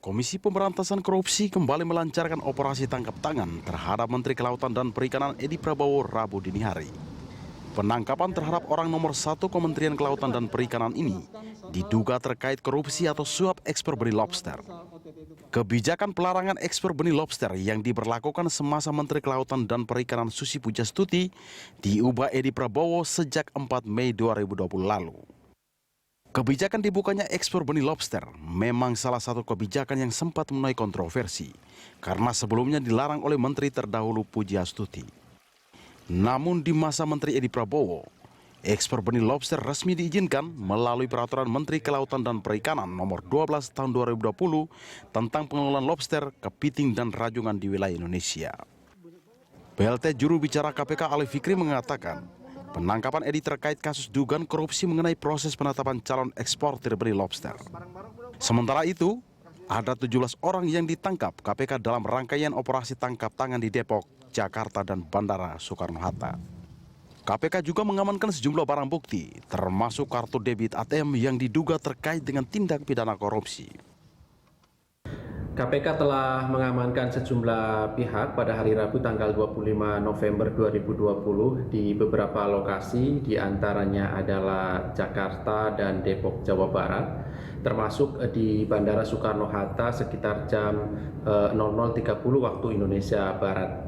Komisi Pemberantasan Korupsi kembali melancarkan operasi tangkap tangan terhadap Menteri Kelautan dan Perikanan Edi Prabowo Rabu dini hari. Penangkapan terhadap orang nomor 1 Kementerian Kelautan dan Perikanan ini diduga terkait korupsi atau suap ekspor benih lobster. Kebijakan pelarangan ekspor benih lobster yang diberlakukan semasa Menteri Kelautan dan Perikanan Susi Pujastuti diubah Edi Prabowo sejak 4 Mei 2020 lalu. Kebijakan dibukanya ekspor benih lobster memang salah satu kebijakan yang sempat menuai kontroversi karena sebelumnya dilarang oleh Menteri terdahulu Pujiastuti. Namun di masa Menteri Edi Prabowo, ekspor benih lobster resmi diizinkan melalui Peraturan Menteri Kelautan dan Perikanan Nomor 12 Tahun 2020 tentang pengelolaan lobster, kepiting dan rajungan di wilayah Indonesia. PLT juru bicara KPK Ali Fikri mengatakan, penangkapan Edi terkait kasus dugaan korupsi mengenai proses penetapan calon eksportir benih lobster. Sementara itu, ada 17 orang yang ditangkap KPK dalam rangkaian operasi tangkap tangan di Depok, Jakarta, dan Bandara Soekarno-Hatta. KPK juga mengamankan sejumlah barang bukti, termasuk kartu debit ATM yang diduga terkait dengan tindak pidana korupsi. KPK telah mengamankan sejumlah pihak pada hari Rabu tanggal 25 November 2020 di beberapa lokasi, diantaranya adalah Jakarta dan Depok, Jawa Barat, termasuk di Bandara Soekarno-Hatta sekitar jam 00.30 waktu Indonesia Barat.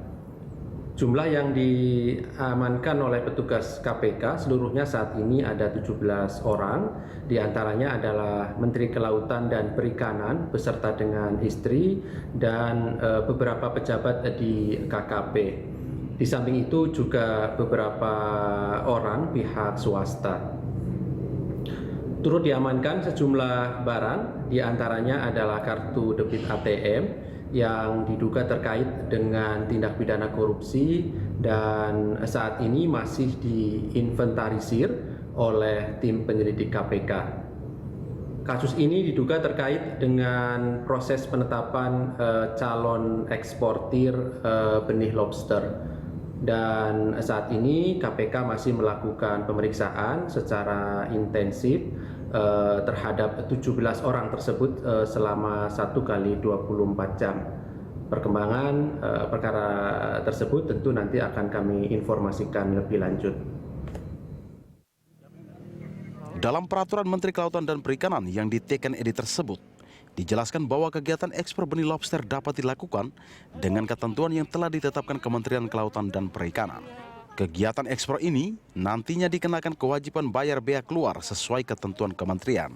Jumlah yang diamankan oleh petugas KPK seluruhnya saat ini ada 17 orang, diantaranya adalah Menteri Kelautan dan Perikanan beserta dengan istri dan beberapa pejabat di KKP. Di samping itu juga beberapa orang pihak swasta. Turut diamankan sejumlah barang, diantaranya adalah kartu debit ATM, yang diduga terkait dengan tindak pidana korupsi dan saat ini masih diinventarisir oleh tim penyelidik KPK. Kasus ini diduga terkait dengan proses penetapan calon eksportir benih lobster. Dan saat ini KPK masih melakukan pemeriksaan secara intensif terhadap 17 orang tersebut selama 1 kali 24 jam. Perkembangan perkara tersebut tentu nanti akan kami informasikan lebih lanjut. Dalam Peraturan Menteri Kelautan dan Perikanan yang diteken Edi tersebut, dijelaskan bahwa kegiatan ekspor benih lobster dapat dilakukan dengan ketentuan yang telah ditetapkan Kementerian Kelautan dan Perikanan. Kegiatan ekspor ini nantinya dikenakan kewajiban bayar bea keluar sesuai ketentuan kementerian.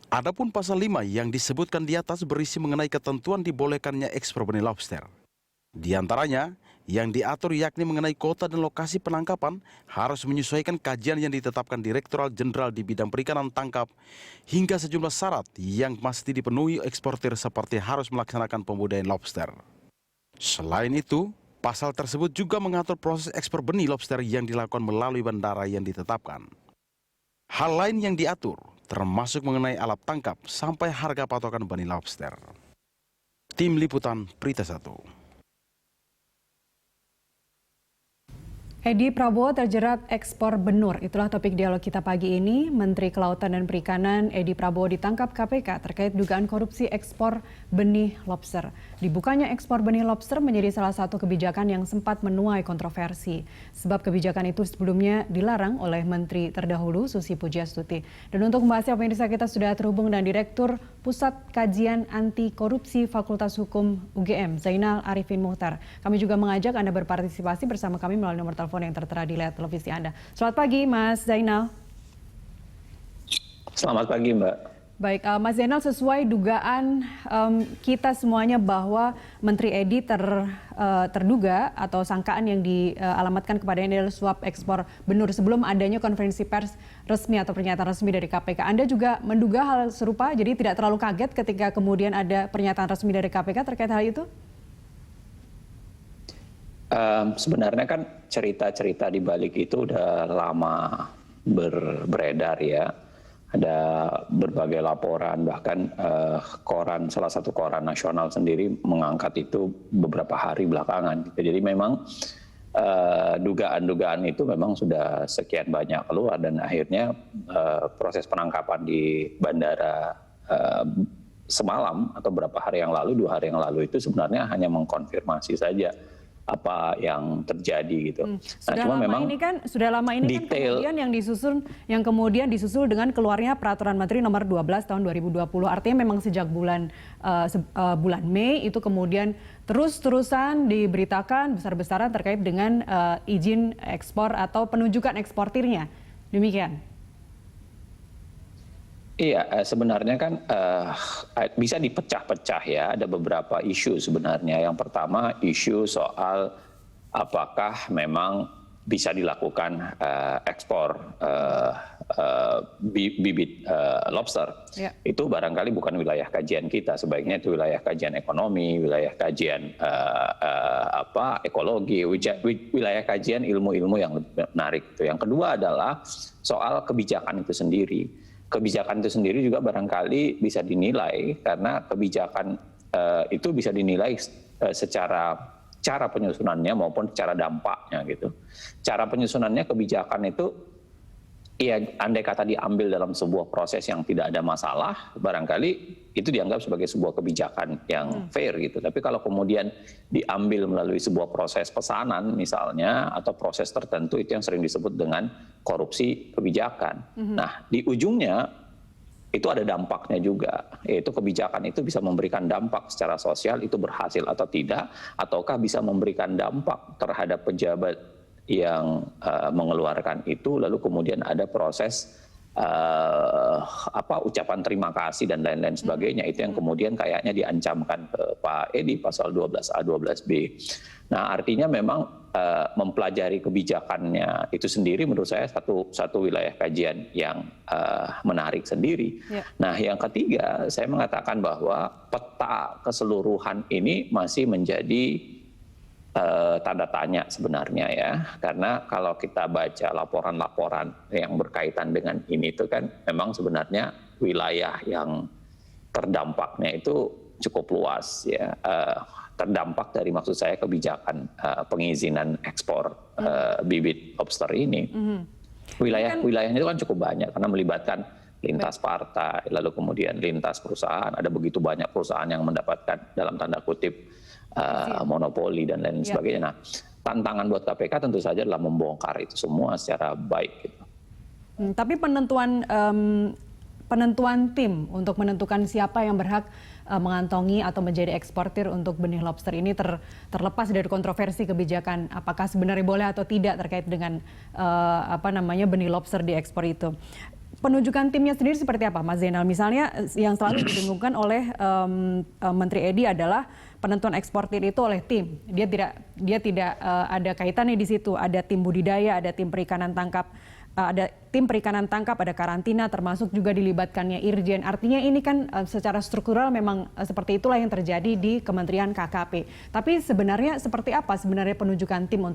Adapun pasal 5 yang disebutkan di atas berisi mengenai ketentuan dibolehkannya ekspor benih lobster. Di antaranya, yang diatur yakni mengenai kota dan lokasi penangkapan harus menyesuaikan kajian yang ditetapkan Direktorat Jenderal di bidang perikanan tangkap hingga sejumlah syarat yang mesti dipenuhi eksportir seperti harus melaksanakan pembudidayaan lobster. Selain itu, pasal tersebut juga mengatur proses ekspor benih lobster yang dilakukan melalui bandara yang ditetapkan. Hal lain yang diatur termasuk mengenai alat tangkap sampai harga patokan benih lobster. Tim Liputan Berita 1. Edi Prabowo terjerat ekspor benur. Itulah topik dialog kita pagi ini. Menteri Kelautan dan Perikanan Edi Prabowo ditangkap KPK terkait dugaan korupsi ekspor benih lobster. Dibukanya ekspor benih lobster menjadi salah satu kebijakan yang sempat menuai kontroversi. Sebab kebijakan itu sebelumnya dilarang oleh Menteri terdahulu Susi Pujiastuti. Dan untuk membahasnya pemirsa, kita sudah terhubung dengan Direktur Pusat Kajian Anti Korupsi Fakultas Hukum UGM, Zainal Arifin Muhtar. Kami juga mengajak Anda berpartisipasi bersama kami melalui nomor telepon yang tertera di layar televisi Anda. Selamat pagi, Mas Zainal. Selamat pagi, Mbak. Baik, Mas Zainal, sesuai dugaan kita semuanya bahwa Menteri Edi terduga atau sangkaan yang dialamatkan kepadanya adalah suap ekspor benur sebelum adanya konferensi pers resmi atau pernyataan resmi dari KPK. Anda juga menduga hal serupa, jadi tidak terlalu kaget ketika kemudian ada pernyataan resmi dari KPK terkait hal itu? Sebenarnya kan cerita-cerita di balik itu udah lama beredar ya. Ada berbagai laporan, bahkan salah satu koran nasional sendiri mengangkat itu beberapa hari belakangan. Jadi memang dugaan-dugaan itu memang sudah sekian banyak keluar dan akhirnya proses penangkapan di Bandara semalam atau beberapa hari yang lalu, 2 hari yang lalu itu sebenarnya hanya mengkonfirmasi saja apa yang terjadi gitu. Nah, cuma memang sudah lama ini detail, kan yang kemudian disusul dengan keluarnya Peraturan Menteri Nomor 12 tahun 2020. Artinya memang sejak bulan Mei itu kemudian terus-terusan diberitakan besar-besaran terkait dengan izin ekspor atau penunjukan eksportirnya. Demikian. Iya, sebenarnya kan bisa dipecah-pecah ya. Ada beberapa isu sebenarnya. Yang pertama isu soal apakah memang bisa dilakukan ekspor bibit lobster. Ya. Itu barangkali bukan wilayah kajian kita. Sebaiknya itu wilayah kajian ekonomi, wilayah kajian ekologi, wilayah kajian ilmu-ilmu yang menarik. Yang kedua adalah soal kebijakan itu sendiri. Kebijakan itu sendiri juga barangkali bisa dinilai karena kebijakan itu bisa dinilai secara cara penyusunannya maupun cara dampaknya gitu. Cara penyusunannya kebijakan itu ya andai kata diambil dalam sebuah proses yang tidak ada masalah, barangkali itu dianggap sebagai sebuah kebijakan yang fair gitu. Tapi kalau kemudian diambil melalui sebuah proses pesanan misalnya atau proses tertentu, itu yang sering disebut dengan korupsi kebijakan. Nah, di ujungnya itu ada dampaknya juga, yaitu kebijakan itu bisa memberikan dampak secara sosial, itu berhasil atau tidak, ataukah bisa memberikan dampak terhadap pejabat yang mengeluarkan itu, lalu kemudian ada proses ucapan terima kasih dan lain-lain sebagainya. Itu yang kemudian kayaknya diancamkan ke Pak Edi pasal 12A 12B. Nah, artinya memang mempelajari kebijakannya itu sendiri menurut saya satu wilayah kajian yang menarik sendiri. Ya. Nah, yang ketiga saya mengatakan bahwa peta keseluruhan ini masih menjadi tanda tanya sebenarnya ya, karena kalau kita baca laporan-laporan yang berkaitan dengan ini itu kan memang sebenarnya wilayah yang terdampaknya itu cukup luas ya, terdampak dari maksud saya kebijakan pengizinan ekspor bibit lobster ini. Wilayahnya itu kan cukup banyak karena melibatkan lintas partai, lalu kemudian lintas perusahaan, ada begitu banyak perusahaan yang mendapatkan dalam tanda kutip monopoli dan lain sebagainya. Nah, tantangan buat KPK tentu saja adalah membongkar itu semua secara baik. Gitu. Tapi penentuan tim untuk menentukan siapa yang berhak mengantongi atau menjadi eksportir untuk benih lobster ini terlepas dari kontroversi kebijakan apakah sebenarnya boleh atau tidak terkait dengan benih lobster diekspor itu. Penunjukan timnya sendiri seperti apa, Mas Zainal? Misalnya yang selalu didengungkan oleh Menteri Edi adalah penentuan eksportir itu oleh tim. Dia tidak ada kaitannya di situ. Ada tim budidaya, ada tim perikanan tangkap, ada karantina, termasuk juga dilibatkannya Irjen. Artinya ini kan secara struktural memang seperti itulah yang terjadi di Kementerian KKP. Tapi sebenarnya seperti apa sebenarnya penunjukan tim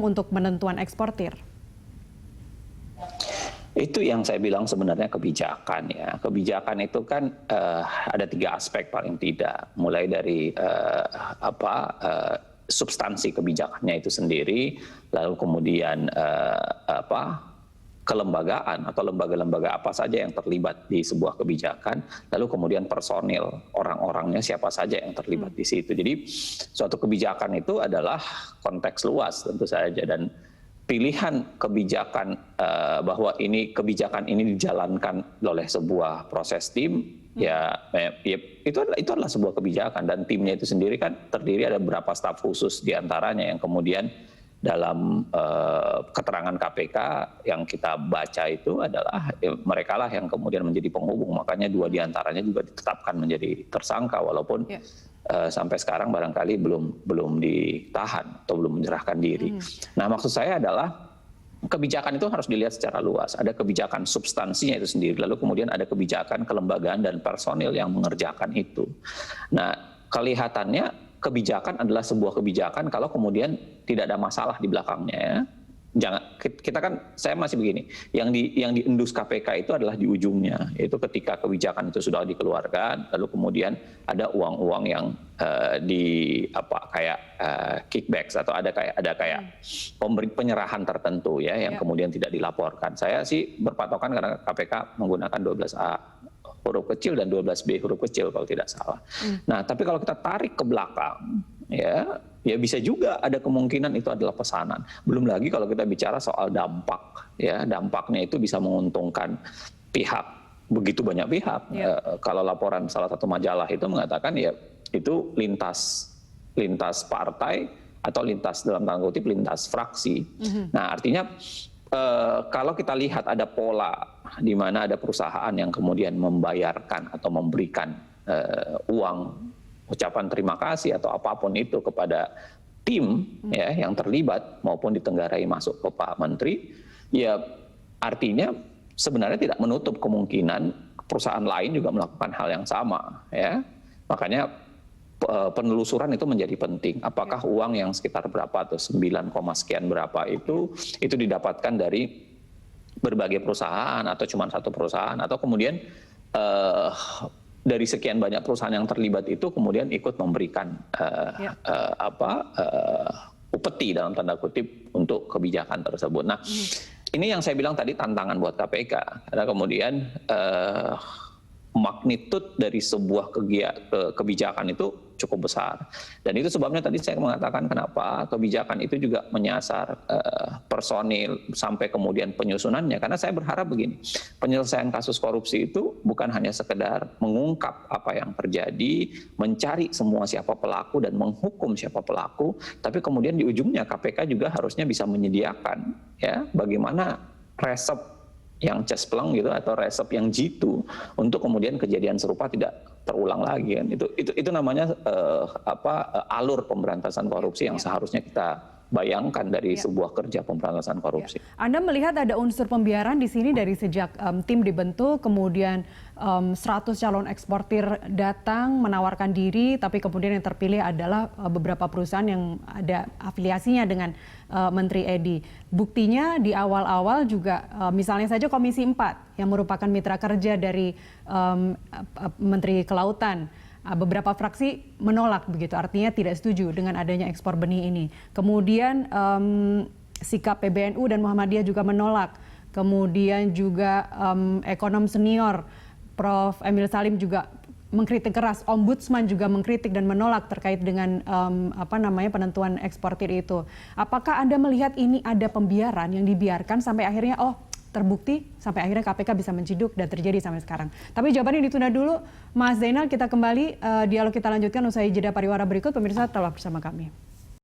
untuk penentuan eksportir? Itu yang saya bilang sebenarnya kebijakan ya. Kebijakan itu kan ada 3 aspek paling tidak. Mulai dari substansi kebijakannya itu sendiri, lalu kemudian kelembagaan atau lembaga-lembaga apa saja yang terlibat di sebuah kebijakan, lalu kemudian personil, orang-orangnya siapa saja yang terlibat di situ. Jadi suatu kebijakan itu adalah konteks luas tentu saja, dan pilihan kebijakan bahwa kebijakan ini dijalankan oleh sebuah proses tim, ya itu adalah sebuah kebijakan, dan timnya itu sendiri kan terdiri ada beberapa staf khusus diantaranya yang kemudian dalam keterangan KPK yang kita baca itu adalah mereka lah yang kemudian menjadi penghubung, makanya 2 diantaranya juga ditetapkan menjadi tersangka walaupun sampai sekarang barangkali belum ditahan atau belum menyerahkan diri. Nah, maksud saya adalah kebijakan itu harus dilihat secara luas. Ada kebijakan substansinya itu sendiri, lalu kemudian ada kebijakan kelembagaan dan personil yang mengerjakan itu. Nah, kelihatannya kebijakan adalah sebuah kebijakan kalau kemudian tidak ada masalah di belakangnya ya. Saya masih begini, yang diendus KPK itu adalah di ujungnya, yaitu ketika kebijakan itu sudah dikeluarkan, lalu kemudian ada uang-uang yang kickbacks atau ada kayak penyerahan tertentu ya yang kemudian tidak dilaporkan. Saya sih berpatokan karena KPK menggunakan 12A huruf kecil dan 12B huruf kecil kalau tidak salah. Nah, tapi kalau kita tarik ke belakang, ya bisa juga ada kemungkinan itu adalah pesanan. Belum lagi kalau kita bicara soal dampak, ya dampaknya itu bisa menguntungkan begitu banyak pihak. Kalau laporan salah satu majalah itu mengatakan ya itu lintas partai atau lintas dalam tanda kutip lintas fraksi. Nah, artinya kalau kita lihat ada pola di mana ada perusahaan yang kemudian membayarkan atau memberikan uang ucapan terima kasih atau apapun itu kepada tim ya yang terlibat maupun ditenggarai masuk ke Pak Menteri, ya artinya sebenarnya tidak menutup kemungkinan perusahaan lain juga melakukan hal yang sama, ya. Makanya penelusuran itu menjadi penting. Apakah uang yang sekitar berapa tuh 9, sekian berapa itu didapatkan dari berbagai perusahaan atau cuma satu perusahaan atau kemudian dari sekian banyak perusahaan yang terlibat itu kemudian ikut memberikan upeti dalam tanda kutip untuk kebijakan tersebut. Nah, ini yang saya bilang tadi tantangan buat KPK karena kemudian magnitud dari sebuah kebijakan itu cukup besar. Dan itu sebabnya tadi saya mengatakan kenapa kebijakan itu juga menyasar personil sampai kemudian penyusunannya. Karena saya berharap begini, penyelesaian kasus korupsi itu bukan hanya sekedar mengungkap apa yang terjadi, mencari semua siapa pelaku dan menghukum siapa pelaku, tapi kemudian di ujungnya KPK juga harusnya bisa menyediakan ya bagaimana resep yang cespleng gitu atau resep yang jitu untuk kemudian kejadian serupa tidak terulang lagi kan. Itu namanya alur pemberantasan korupsi yang seharusnya kita bayangkan dari sebuah kerja pemberantasan korupsi. Anda melihat ada unsur pembiaran di sini dari sejak tim dibentuk, kemudian 100 calon eksportir datang menawarkan diri, tapi kemudian yang terpilih adalah beberapa perusahaan yang ada afiliasinya dengan Menteri Edi. Buktinya di awal-awal juga misalnya saja Komisi 4 yang merupakan mitra kerja dari Menteri Kelautan. Beberapa fraksi menolak begitu, artinya tidak setuju dengan adanya ekspor benih ini. Kemudian sikap PBNU dan Muhammadiyah juga menolak. Kemudian juga ekonom senior Prof. Emil Salim juga mengkritik keras. Ombudsman juga mengkritik dan menolak terkait dengan penentuan eksportir itu. Apakah Anda melihat ini ada pembiaran yang dibiarkan sampai akhirnya terbukti sampai akhirnya KPK bisa menciduk dan terjadi sampai sekarang. Tapi jawabannya ditunda dulu. Mas Zainal, kita kembali dialog kita lanjutkan usai jeda pariwara berikut. Pemirsa tetaplah bersama kami.